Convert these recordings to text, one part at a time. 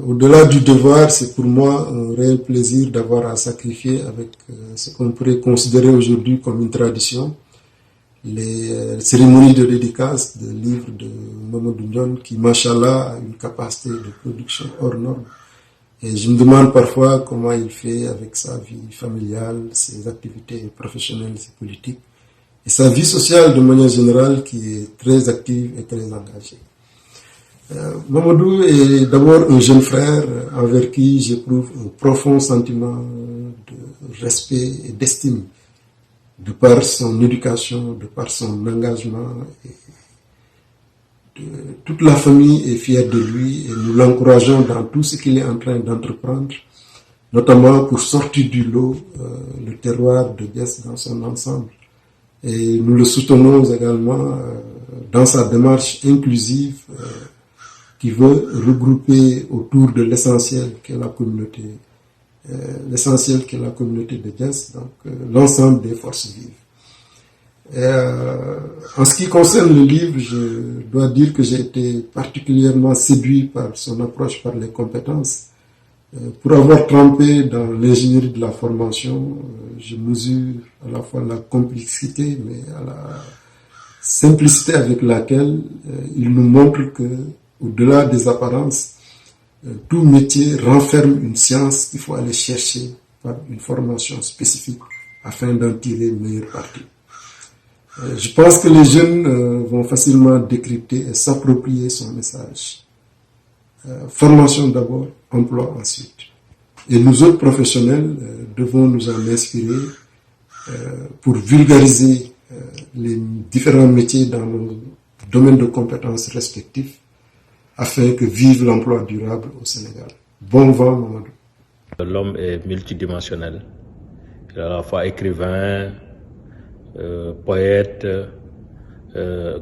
Au-delà du devoir, c'est pour moi un réel plaisir d'avoir à sacrifier avec ce qu'on pourrait considérer aujourd'hui comme une tradition, les cérémonies de dédicace de livres de Mamadou Ndione qui, machallah, a une capacité de production hors norme. Et je me demande parfois comment il fait avec sa vie familiale, ses activités professionnelles et politiques, et sa vie sociale de manière générale qui est très active et très engagée. Mamadou est d'abord un jeune frère envers qui j'éprouve un profond sentiment de respect et d'estime, de par son éducation, de par son engagement. Toute la famille est fière de lui et nous l'encourageons dans tout ce qu'il est en train d'entreprendre, notamment pour sortir du lot le terroir de Diass dans son ensemble. Et nous le soutenons également dans sa démarche inclusive qui veut regrouper autour de l'essentiel qu'est la communauté, de Diass, donc l'ensemble des forces vives. En ce qui concerne le livre, je dois dire que j'ai été particulièrement séduit par son approche, par les compétences. Pour avoir trempé dans l'ingénierie de la formation, je mesure à la fois la complexité, mais à la simplicité avec laquelle il nous montre que, au-delà des apparences, tout métier renferme une science qu'il faut aller chercher par une formation spécifique afin d'en tirer le meilleur parti. Je pense que les jeunes vont facilement décrypter et s'approprier son message. Formation d'abord, emploi ensuite. Et nous autres professionnels devons nous en inspirer pour vulgariser les différents métiers dans nos domaines de compétences respectifs afin que vive l'emploi durable au Sénégal. Bon vent, Mamadou. L'homme est multidimensionnel. Il est à la fois écrivain, poète,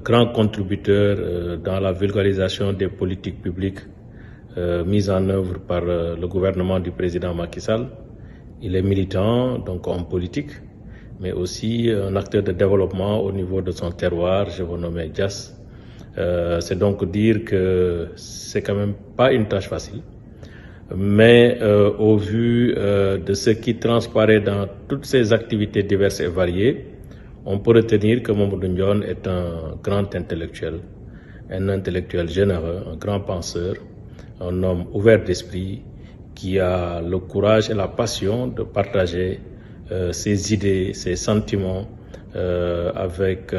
grand contributeur dans la vulgarisation des politiques publiques mises en œuvre par le gouvernement du président Macky Sall. Il est militant, donc homme politique, mais aussi un acteur de développement au niveau de son terroir, je vous nomme Diass. C'est donc dire que c'est quand même pas une tâche facile, mais au vu de ce qui transparaît dans toutes ces activités diverses et variées, on peut retenir que Mamadou Ndione est un grand intellectuel, un intellectuel généreux, un grand penseur, un homme ouvert d'esprit qui a le courage et la passion de partager ses idées, ses sentiments avec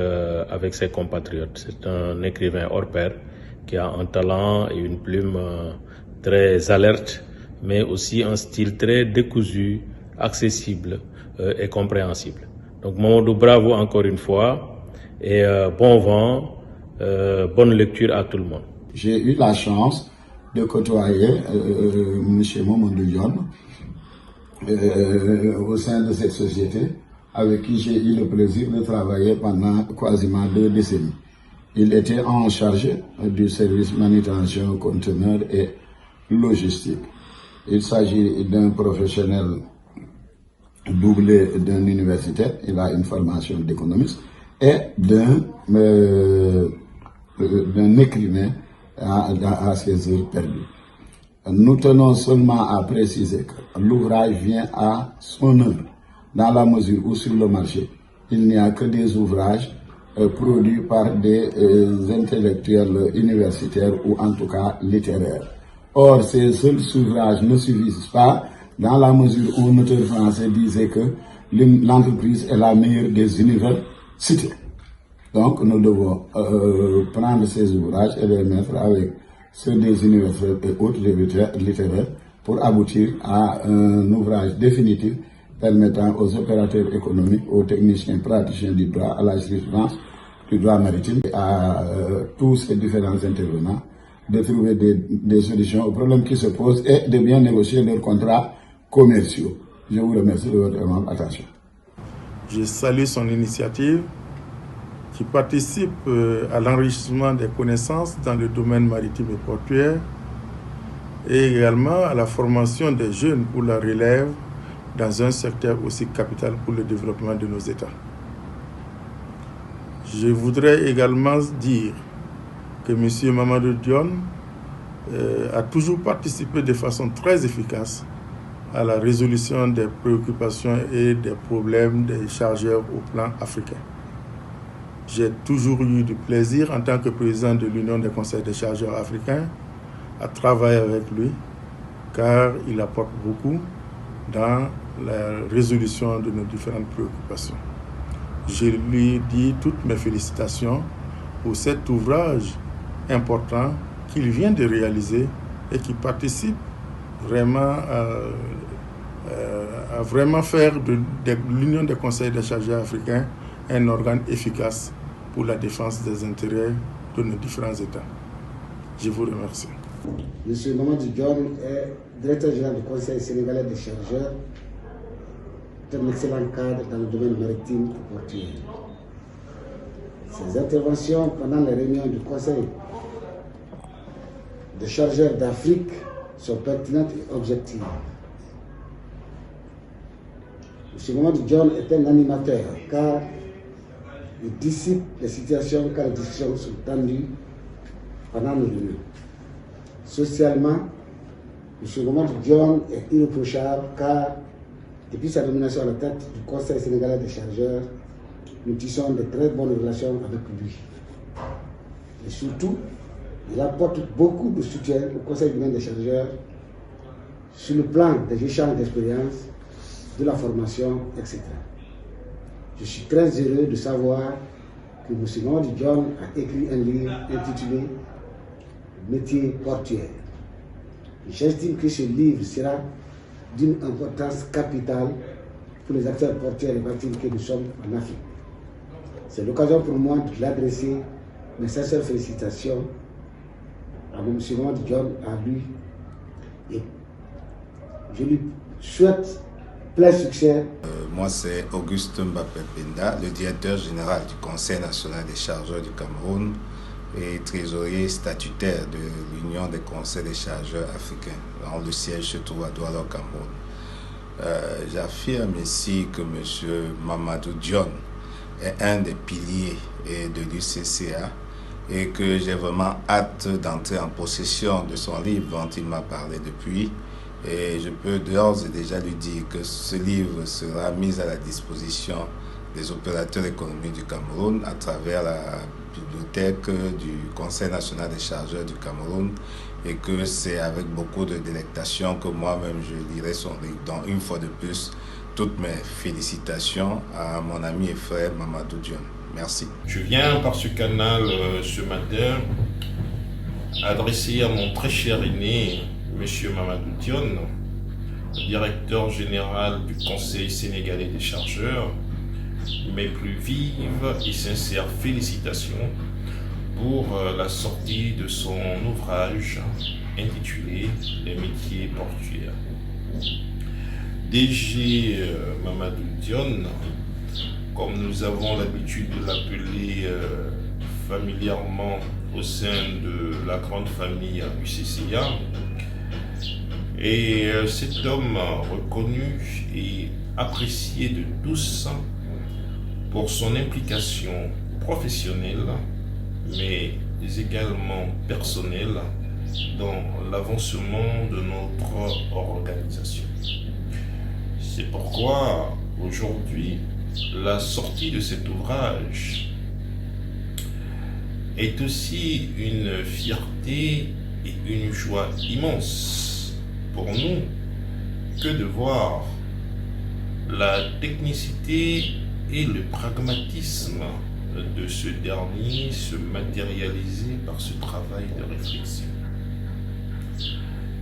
ses compatriotes. C'est un écrivain hors pair qui a un talent et une plume très alerte, mais aussi un style très décousu, accessible et compréhensible. Donc Mamadou, bravo encore une fois et bon vent, bonne lecture à tout le monde. J'ai eu la chance de côtoyer M. Mamadou Ndione au sein de cette société avec qui j'ai eu le plaisir de travailler pendant quasiment 2 décennies. Il était en charge du service manutention, conteneur et logistique. Il s'agit d'un professionnel doublé d'un universitaire, il a une formation d'économiste, et d'un écrivain à ses heures perdues. Nous tenons seulement à préciser que l'ouvrage vient à son heure, dans la mesure où sur le marché, il n'y a que des ouvrages produits par des intellectuels universitaires ou en tout cas littéraires. Or, ces seuls ouvrages ne suffisent pas dans la mesure où un auteur français disait que l'entreprise est la meilleure des universités. Donc, nous devons prendre ces ouvrages et les mettre avec ceux des universités et autres littéraires pour aboutir à un ouvrage définitif permettant aux opérateurs économiques, aux techniciens praticiens du droit, à la jurisprudence du droit maritime, à tous ces différents intervenants, de trouver des solutions aux problèmes qui se posent et de bien négocier leurs contrats commerciaux. Je vous remercie de votre aimable attention. Je salue son initiative qui participe à l'enrichissement des connaissances dans le domaine maritime et portuaire et également à la formation des jeunes pour la relève dans un secteur aussi capital pour le développement de nos États. Je voudrais également dire que M. Mamadou Ndione a toujours participé de façon très efficace à la résolution des préoccupations et des problèmes des chargeurs au plan africain. J'ai toujours eu du plaisir en tant que président de l'Union des conseils des chargeurs africains à travailler avec lui, car il apporte beaucoup dans la résolution de nos différentes préoccupations. Je lui dis toutes mes félicitations pour cet ouvrage important qu'il vient de réaliser et qui participe vraiment à vraiment faire de l'Union des conseils des chargeurs africains un organe efficace pour la défense des intérêts de nos différents États. Je vous remercie. Monsieur Mamadou Dione est directeur général du Conseil sénégalais des chargeurs. C'est un excellent cadre dans le domaine maritime et portuaire. Ses interventions pendant les réunions du Conseil des chargeurs d'Afrique sont pertinentes et objectives. M. Mamadou Dione est un animateur car il dissipe les situations quand les discussions sont tendues pendant nos réunions. Socialement, M. Mamadou Dione est irréprochable car depuis sa nomination à la tête du Conseil sénégalais des chargeurs, nous tissons de très bonnes relations avec lui. Et surtout, il apporte beaucoup de soutien au Conseil sénégalais des chargeurs sur le plan des échanges d'expériences, de la formation, etc. Je suis très heureux de savoir que M. Mamadou Dione a écrit un livre intitulé Métier portuaire. J'estime que ce livre sera d'une importance capitale pour les acteurs portuaires et maritimes que nous sommes en Afrique. C'est l'occasion pour moi de l'adresser mes sincères félicitations à M. Mamadou Dione, à lui, et je lui souhaite plein succès. Moi, c'est Auguste Mbappé Penda, le directeur général du Conseil national des chargeurs du Cameroun et trésorier statutaire de l'Union des conseils des chargeurs africains, dont le siège se trouve à Douala au Cameroun. J'affirme ici que M. Mamadou Dione est un des piliers de l'UCCA et que j'ai vraiment hâte d'entrer en possession de son livre dont il m'a parlé depuis. Et je peux d'ores et déjà lui dire que ce livre sera mis à la disposition des opérateurs économiques du Cameroun à travers la bibliothèque du Conseil national des chargeurs du Cameroun et que c'est avec beaucoup de délectation que moi-même je lirai son livre. Donc une fois de plus, toutes mes félicitations à mon ami et frère Mamadou Dione. Merci. Je viens par ce canal ce matin adresser à mon très cher aîné, M. Mamadou Dione, directeur général du Conseil sénégalais des chargeurs, mes plus vives et sincères félicitations pour la sortie de son ouvrage intitulé Les métiers portuaires. DG Mamadou Dione, comme nous avons l'habitude de l'appeler familièrement au sein de la grande famille UCCA, et cet homme reconnu et apprécié de tous pour son implication professionnelle, mais également personnelle dans l'avancement de notre organisation. C'est pourquoi aujourd'hui, la sortie de cet ouvrage est aussi une fierté et une joie immense pour nous que de voir la technicité et le pragmatisme de ce dernier se matérialiser par ce travail de réflexion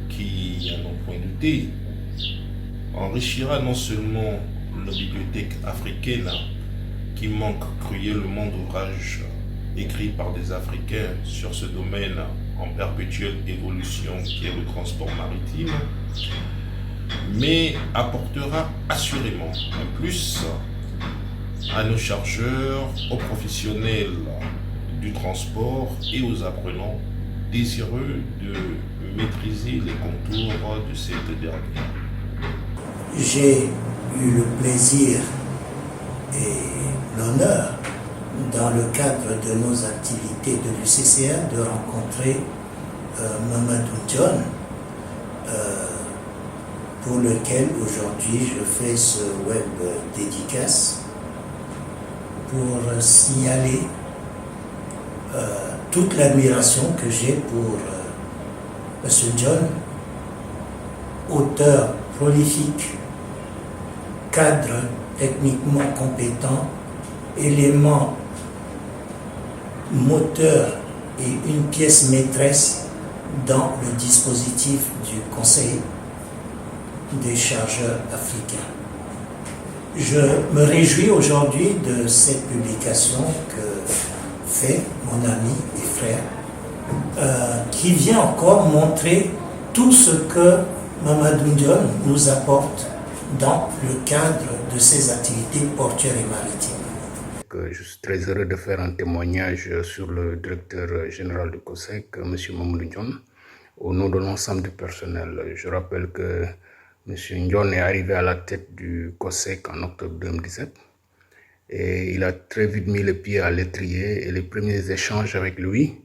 qui, à n'en point douter, enrichira non seulement nos bibliothèques africaines qui manquent cruellement d'ouvrages écrits par des Africains sur ce domaine en perpétuelle évolution qui est le transport maritime, mais apportera assurément un plus à nos chargeurs, aux professionnels du transport et aux apprenants désireux de maîtriser les contours de cette dernière. J'ai eu le plaisir et l'honneur, dans le cadre de nos activités de l'UCCA, de rencontrer Mamadou John, pour lequel aujourd'hui je fais ce web dédicace pour signaler toute l'admiration que j'ai pour M. John, auteur prolifique, cadre techniquement compétent, élément moteur et une pièce maîtresse dans le dispositif du Conseil des chargeurs africains. Je me réjouis aujourd'hui de cette publication que fait mon ami et frère, qui vient encore montrer tout ce que Mamadou John nous apporte dans le cadre de ses activités portuaires et maritimes. Je suis très heureux de faire un témoignage sur le directeur général du COSEC, M. Mamadou John, au nom de l'ensemble du personnel. Je rappelle que M. John est arrivé à la tête du COSEC en octobre 2017 et il a très vite mis les pieds à l'étrier et les premiers échanges avec lui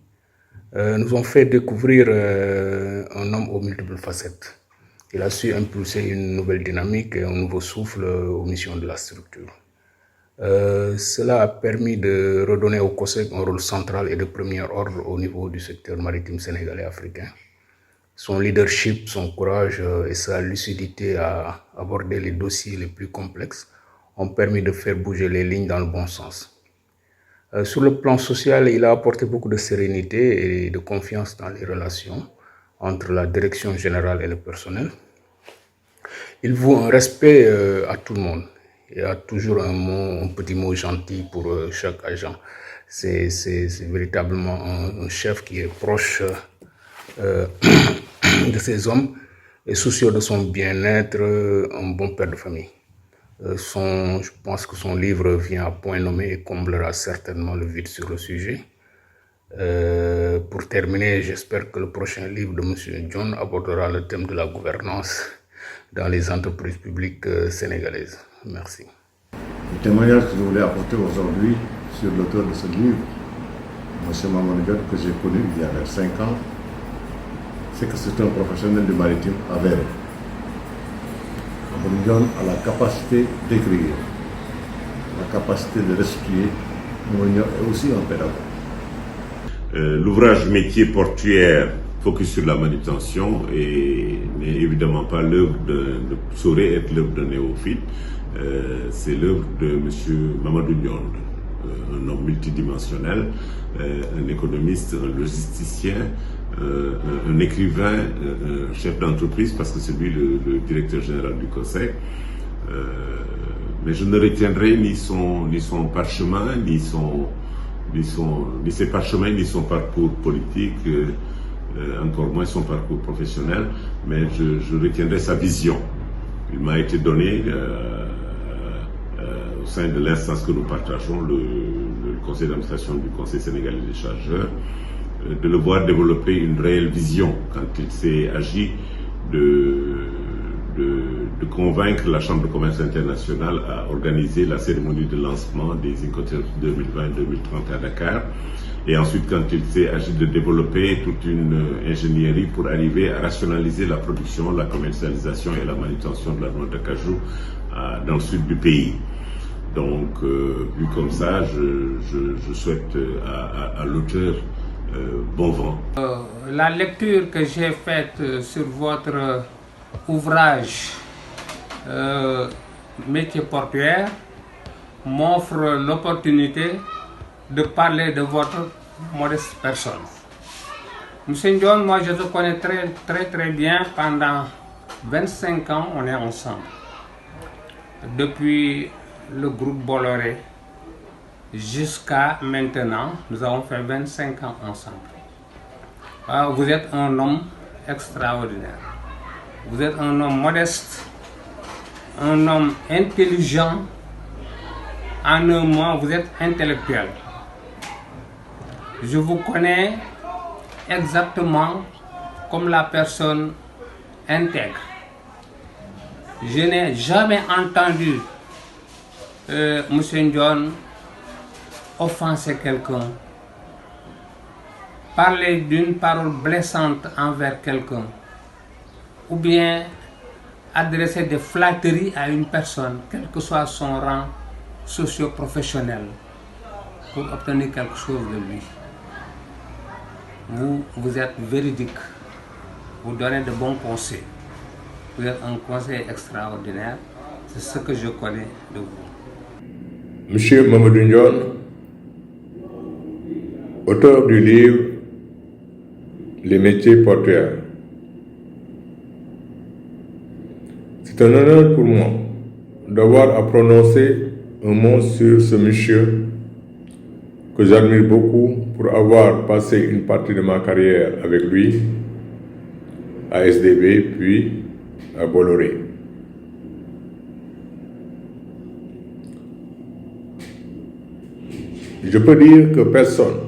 nous ont fait découvrir un homme aux multiples facettes. Il a su impulser une nouvelle dynamique et un nouveau souffle aux missions de la structure. Cela a permis de redonner au COSEC un rôle central et de premier ordre au niveau du secteur maritime sénégalais africain. Son leadership, son courage et sa lucidité à aborder les dossiers les plus complexes ont permis de faire bouger les lignes dans le bon sens. Sur le plan social, il a apporté beaucoup de sérénité et de confiance dans les relations entre la direction générale et le personnel. Il voue un respect à tout le monde. Il y a toujours un petit mot gentil pour chaque agent. C'est véritablement un chef qui est proche de ses hommes et soucieux de son bien-être, un bon père de famille. Je pense que son livre vient à point nommé et comblera certainement le vide sur le sujet. Pour terminer, j'espère que le prochain livre de M. John abordera le thème de la gouvernance dans les entreprises publiques sénégalaises. Merci. Le témoignage que je voulais apporter aujourd'hui sur l'auteur de ce livre, M. Mamadou John, que j'ai connu il y a 5 ans, c'est que c'est un professionnel du maritime avéré. Mamadou John a la capacité d'écrire, la capacité de restituer, et aussi un pédagogue. L'ouvrage métier portuaire focus sur la manutention n'est évidemment pas l'œuvre saurait être l'œuvre d'un néophyte. C'est l'œuvre de M. Mamadou John, un homme multidimensionnel, un économiste, un logisticien, un écrivain, un chef d'entreprise, parce que c'est lui le directeur général du COSEC. Mais je ne retiendrai ni son parchemin, ni ses parchemins, ni son parcours politique, encore moins son parcours professionnel, mais je retiendrai sa vision. Il m'a été donné au sein de l'instance que nous partageons, le conseil d'administration du Conseil sénégalais des chargeurs, de le voir développer une réelle vision quand il s'est agi de convaincre la Chambre de commerce internationale à organiser la cérémonie de lancement des Incoterms 2020-2030 à Dakar. Et ensuite, quand il s'est agi de développer toute une ingénierie pour arriver à rationaliser la production, la commercialisation et la manutention de la noix d'acajou dans le sud du pays. Donc, vu comme ça, je souhaite à l'auteur bon vent. La lecture que j'ai faite sur votre ouvrage métier portuaire m'offre l'opportunité de parler de votre modeste personne. Monsieur John, moi je te connais très bien. Pendant 25 ans, on est ensemble. Depuis le groupe Bolloré jusqu'à maintenant, nous avons fait 25 ans ensemble. Vous êtes un homme extraordinaire. Vous êtes un homme modeste, un homme intelligent. En un mot, vous êtes intellectuel. Je vous connais exactement comme la personne intègre. Je n'ai jamais entendu M. John offenser quelqu'un parler d'une parole blessante envers quelqu'un, ou bien adresser des flatteries à une personne, quel que soit son rang socio-professionnel, pour obtenir quelque chose de lui. Vous êtes véridique, vous donnez de bons conseils, vous êtes un conseiller extraordinaire, c'est ce que je connais de vous. Monsieur Mamadou Ndione, auteur du livre Les métiers portuaires. C'est un honneur pour moi d'avoir à prononcer un mot sur ce monsieur que j'admire beaucoup pour avoir passé une partie de ma carrière avec lui à SDB puis à Bolloré. Je peux dire que personne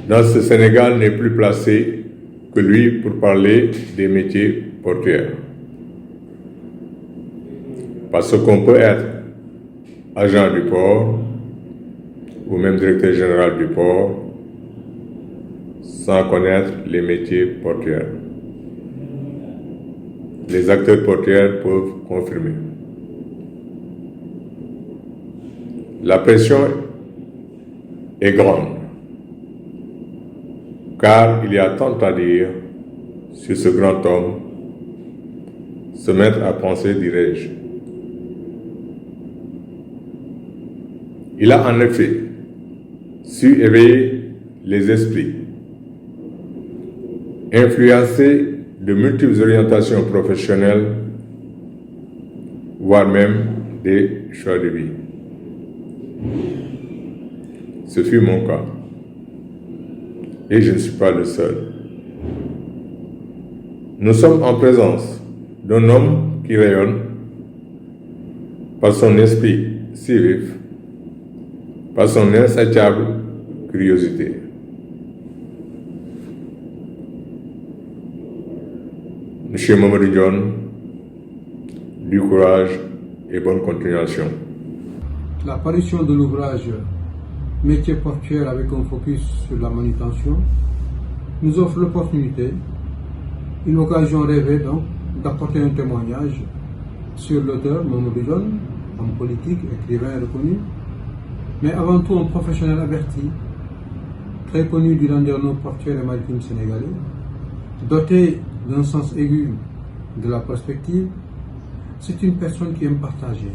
dans ce Sénégal n'est plus placé que lui pour parler des métiers portuaires. Parce qu'on peut être agent du port ou même directeur général du port sans connaître les métiers portuaires. Les acteurs portuaires peuvent confirmer. La pression est grande, car il y a tant à dire sur ce grand homme, se mettre à penser, dirais-je. Il a en effet su éveiller les esprits, influencer de multiples orientations professionnelles, voire même des choix de vie. Ce fut mon cas. Et je ne suis pas le seul. Nous sommes en présence d'un homme qui rayonne par son esprit si vif, par son insatiable curiosité. Monsieur Mamadou Ndione, du courage et bonne continuation. L'apparition de l'ouvrage Métiers portuaires avec un focus sur la manutention nous offre l'opportunité, une occasion rêvée donc, d'apporter un témoignage sur l'auteur Mamadou Ndione, homme politique, écrivain reconnu, mais avant tout un professionnel averti, très connu du landerneau portuaire et maritime sénégalais, doté d'un sens aigu de la perspective. C'est une personne qui aime partager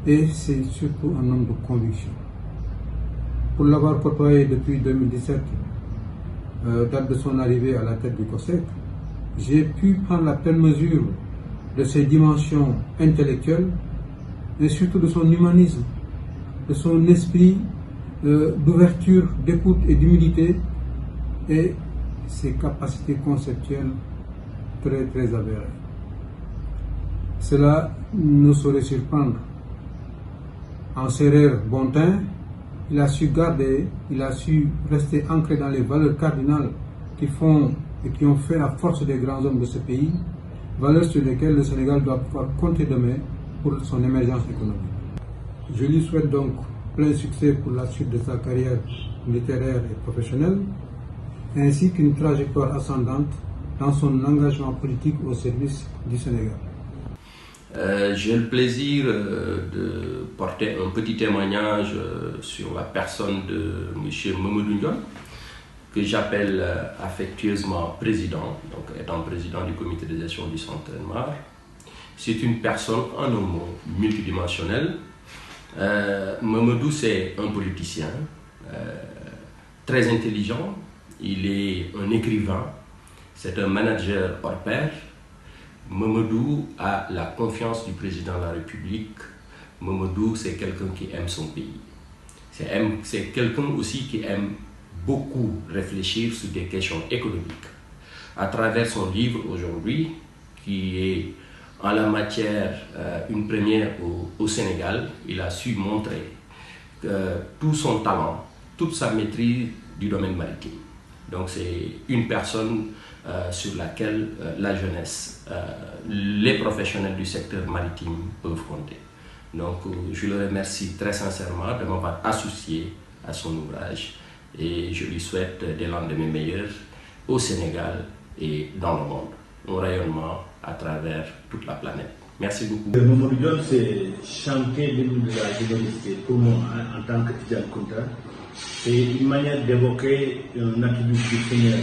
et c'est surtout un homme de conviction. Pour l'avoir côtoyé depuis 2017, date de son arrivée à la tête du COSEC, j'ai pu prendre la pleine mesure de ses dimensions intellectuelles et surtout de son humanisme, de son esprit d'ouverture, d'écoute et d'humilité et ses capacités conceptuelles très très avérées. Cela ne saurait surprendre. En serrère bon teint, il a su garder, il a su rester ancré dans les valeurs cardinales qui font et qui ont fait la force des grands hommes de ce pays, valeurs sur lesquelles le Sénégal doit pouvoir compter demain pour son émergence économique. Je lui souhaite donc plein succès pour la suite de sa carrière littéraire et professionnelle, ainsi qu'une trajectoire ascendante dans son engagement politique au service du Sénégal. J'ai le plaisir de porter un petit témoignage sur la personne de M. Mamadou Ndione, que j'appelle affectueusement président, donc étant président du comité de gestion du Centre Mar. C'est une personne en un mot multidimensionnelle. Mamadou, c'est un politicien très intelligent, il est un écrivain, c'est un manager hors pair. Mamadou a la confiance du président de la République. Mamadou, c'est quelqu'un qui aime son pays. C'est quelqu'un aussi qui aime beaucoup réfléchir sur des questions économiques. À travers son livre aujourd'hui, qui est en la matière une première au Sénégal, il a su montrer tout son talent, toute sa maîtrise du domaine maritime. Donc c'est une personne sur laquelle la jeunesse, les professionnels du secteur maritime peuvent compter. Donc je le remercie très sincèrement de m'avoir associé à son ouvrage et je lui souhaite des lendemains meilleurs au Sénégal et dans le monde, un rayonnement à travers toute la planète. Merci beaucoup. Mamadou Dione, c'est chanter l'hymne de la diversité pour moi en tant que Tidjane Kounta. C'est une manière d'évoquer un attribut du Seigneur